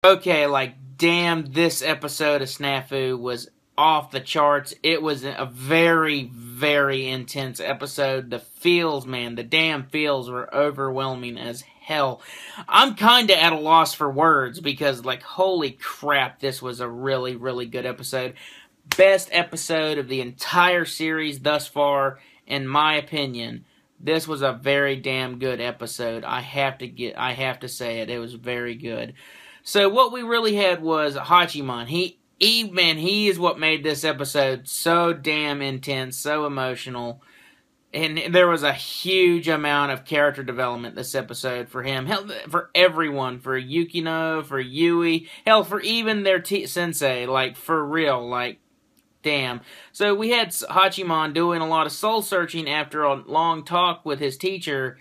Okay, like, damn, this episode of Snafu was off the charts. It was a very, very intense episode. The feels, man, the damn feels were overwhelming as hell. I'm kinda at a loss for words because, like, holy crap, this was a really, really good episode. Best episode of the entire series thus far, in my opinion. This was a very damn good episode. I have to say it. It was very good. So what we really had was Hachiman. He is what made this episode so damn intense, so emotional. And there was a huge amount of character development this episode for him. Hell, for everyone. For Yukino, for Yui. Hell, for even their sensei. Like, for real. Like, damn. So we had Hachiman doing a lot of soul searching after a long talk with his teacher.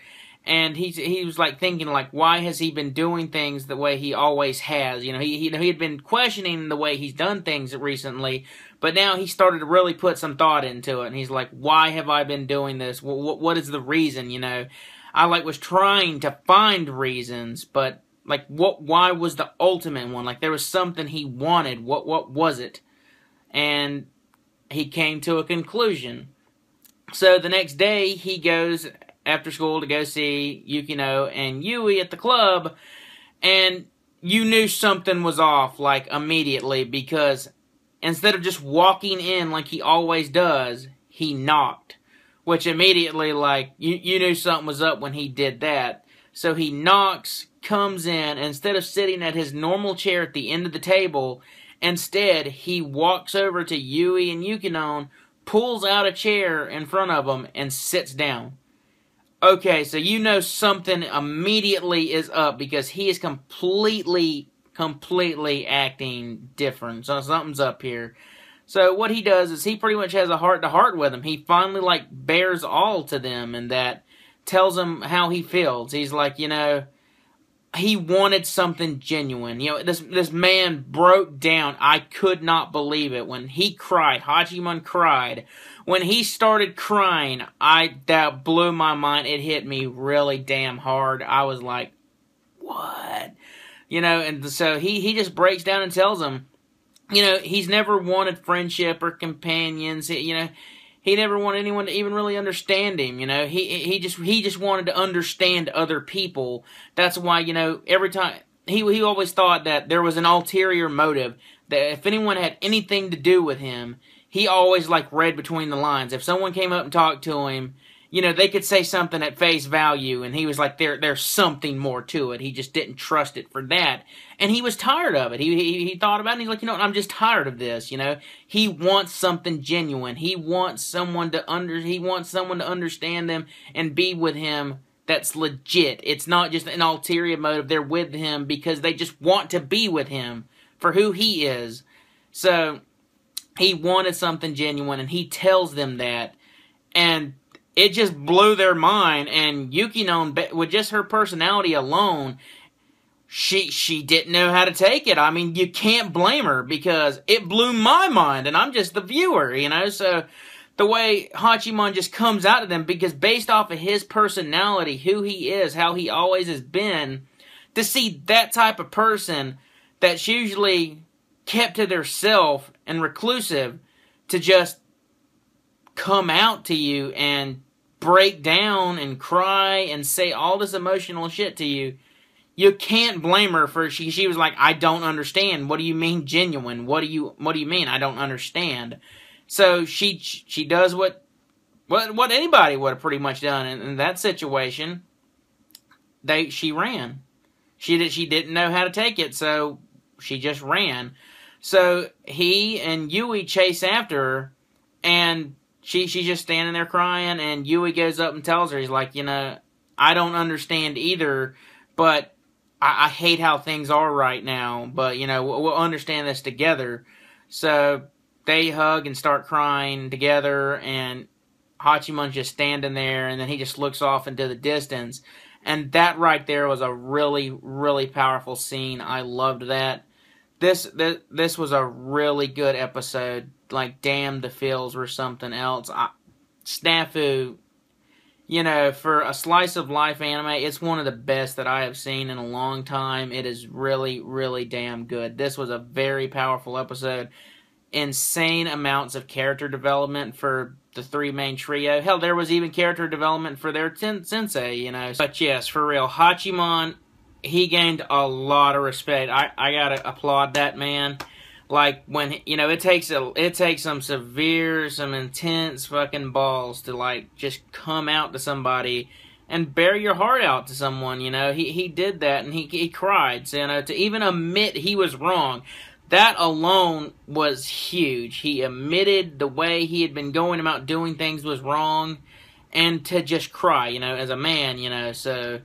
And he was like thinking, like, why has he been doing things the way he always has? You know, he had been questioning the way he's done things recently, but now he started to really put some thought into it. And he's like, why have I been doing this? What is the reason? You know, I like was trying to find reasons, but like, why was the ultimate one? Like, there was something he wanted. What was it? And he came to a conclusion. So the next day he goes after school to go see Yukino and Yui at the club, and you knew something was off, like, immediately, because instead of just walking in like he always does, he knocked, which immediately, like, you knew something was up when he did that. So he knocks, comes in, and instead of sitting at his normal chair at the end of the table, instead he walks over to Yui and Yukino, pulls out a chair in front of them, and sits down. Okay, so you know something immediately is up because he is completely acting different. So something's up here. So what he does is he pretty much has a heart-to-heart with him. He finally, like, bears all to them and that tells them how he feels. He's like, you know, he wanted something genuine. You know, this man broke down. I could not believe it when he cried. Hachiman cried. When he started crying, that blew my mind. It hit me really damn hard. I was like, what? You know, and so he just breaks down and tells them, you know, he's never wanted friendship or companions. You know, he never wanted anyone to even really understand him. You know, he just wanted to understand other people. That's why, you know, every time he always thought that there was an ulterior motive, that if anyone had anything to do with him, he always, like, read between the lines. If someone came up and talked to him, you know, they could say something at face value, and he was like, there's something more to it. He just didn't trust it for that. And he was tired of it. He thought about it, and he's like, you know what, I'm just tired of this, you know. He wants something genuine. He wants someone to understand them and be with him that's legit. It's not just an ulterior motive. They're with him because they just want to be with him for who he is. So he wanted something genuine, and he tells them that, and it just blew their mind. And Yukino, with just her personality alone, she didn't know how to take it. I mean, you can't blame her, because it blew my mind, and I'm just the viewer, you know. So the way Hachiman just comes out of them, because based off of his personality, who he is, how he always has been, to see that type of person that's usually kept to theirself and reclusive, to just come out to you and break down and cry and say all this emotional shit to you, you can't blame her for she was like, I don't understand. What do you mean genuine? What do you mean I don't understand? So she does what anybody would have pretty much done in that situation. She ran. She didn't know how to take it, so she just ran. So he and Yui chase after her, and she's just standing there crying, and Yui goes up and tells her, he's like, you know, I don't understand either, but I hate how things are right now, but, you know, we'll understand this together. So they hug and start crying together, and Hachiman's just standing there, and then he just looks off into the distance. And that right there was a really, really powerful scene. I loved that. This was a really good episode. Like, damn, the feels were something else. Snafu, you know, for a slice of life anime, it's one of the best that I have seen in a long time. It is really, really damn good. This was a very powerful episode. Insane amounts of character development for the three main trio. Hell, there was even character development for their sensei, you know. But yes, for real, Hachiman, he gained a lot of respect. I gotta applaud that man. Like, when, you know, it takes some severe, some intense fucking balls to, like, just come out to somebody and bare your heart out to someone, you know. He did that, and he cried, so, you know, to even admit he was wrong. That alone was huge. He admitted the way he had been going about doing things was wrong, and to just cry, you know, as a man, you know. So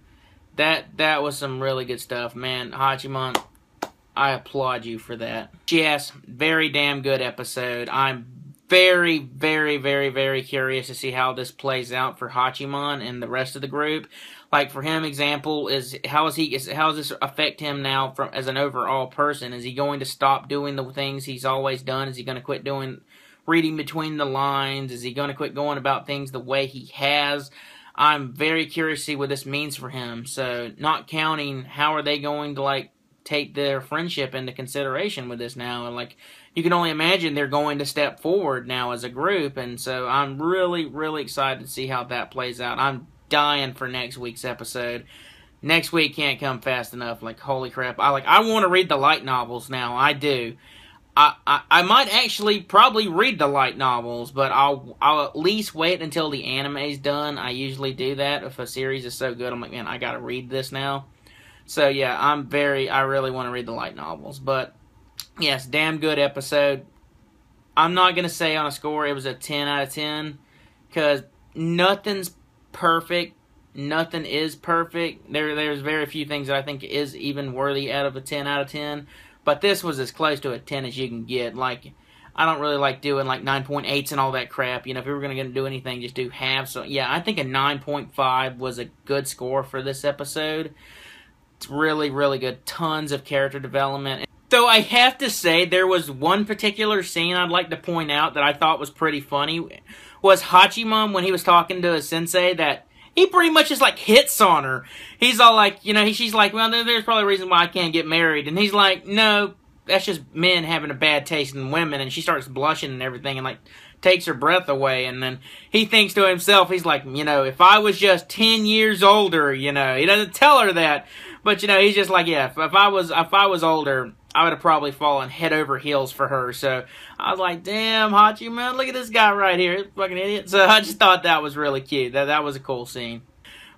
that was some really good stuff, man. Hachiman, I applaud you for that. Yes, very damn good episode. I'm very, very, very, very curious to see how this plays out for Hachiman and the rest of the group. Like, for him, example, how does this affect him now as an overall person? Is he going to stop doing the things he's always done? Is he going to quit reading between the lines? Is he going to quit going about things the way he has? I'm very curious to see what this means for him. So, not counting, how are they going to, like, take their friendship into consideration with this now? And, like, you can only imagine they're going to step forward now as a group. And so, I'm really, really excited to see how that plays out. I'm dying for next week's episode. Next week can't come fast enough. Like, holy crap. I want to read the light novels now. I do. I might actually probably read the light novels, but I'll at least wait until the anime's done. I usually do that. If a series is so good, I'm like, man, I gotta read this now. So yeah, I really want to read the light novels. But yes, damn good episode. I'm not gonna say on a score it was a 10 out of 10, because nothing's perfect. Nothing is perfect. There's very few things that I think is even worthy out of a 10 out of 10. But this was as close to a 10 as you can get. Like, I don't really like doing like 9.8s and all that crap. You know, if we were going to do anything, just do half. So yeah, I think a 9.5 was a good score for this episode. It's really, really good. Tons of character development. Though I have to say, there was one particular scene I'd like to point out that I thought was pretty funny. Was Hachiman, when he was talking to his sensei, that he pretty much just, like, hits on her. He's all like, you know, she's like, well, there's probably a reason why I can't get married. And he's like, no, that's just men having a bad taste in women. And she starts blushing and everything and, like, takes her breath away. And then he thinks to himself, he's like, you know, if I was just 10 years older, you know. He doesn't tell her that. But, you know, he's just like, yeah, if I was older, I would have probably fallen head over heels for her. So I was like, damn, Hachiman, look at this guy right here. Fucking idiot. So I just thought that was really cute. That was a cool scene.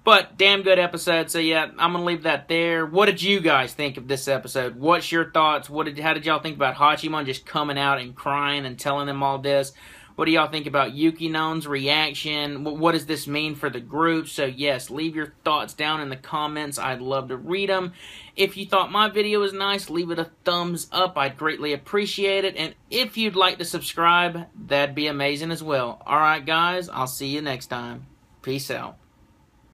But damn good episode. So yeah, I'm going to leave that there. What did you guys think of this episode? What's your thoughts? How did y'all think about Hachiman just coming out and crying and telling them all this? What do y'all think about Yukinon's reaction? What does this mean for the group? So yes, leave your thoughts down in the comments. I'd love to read them. If you thought my video was nice, leave it a thumbs up. I'd greatly appreciate it. And if you'd like to subscribe, that'd be amazing as well. Alright guys, I'll see you next time. Peace out.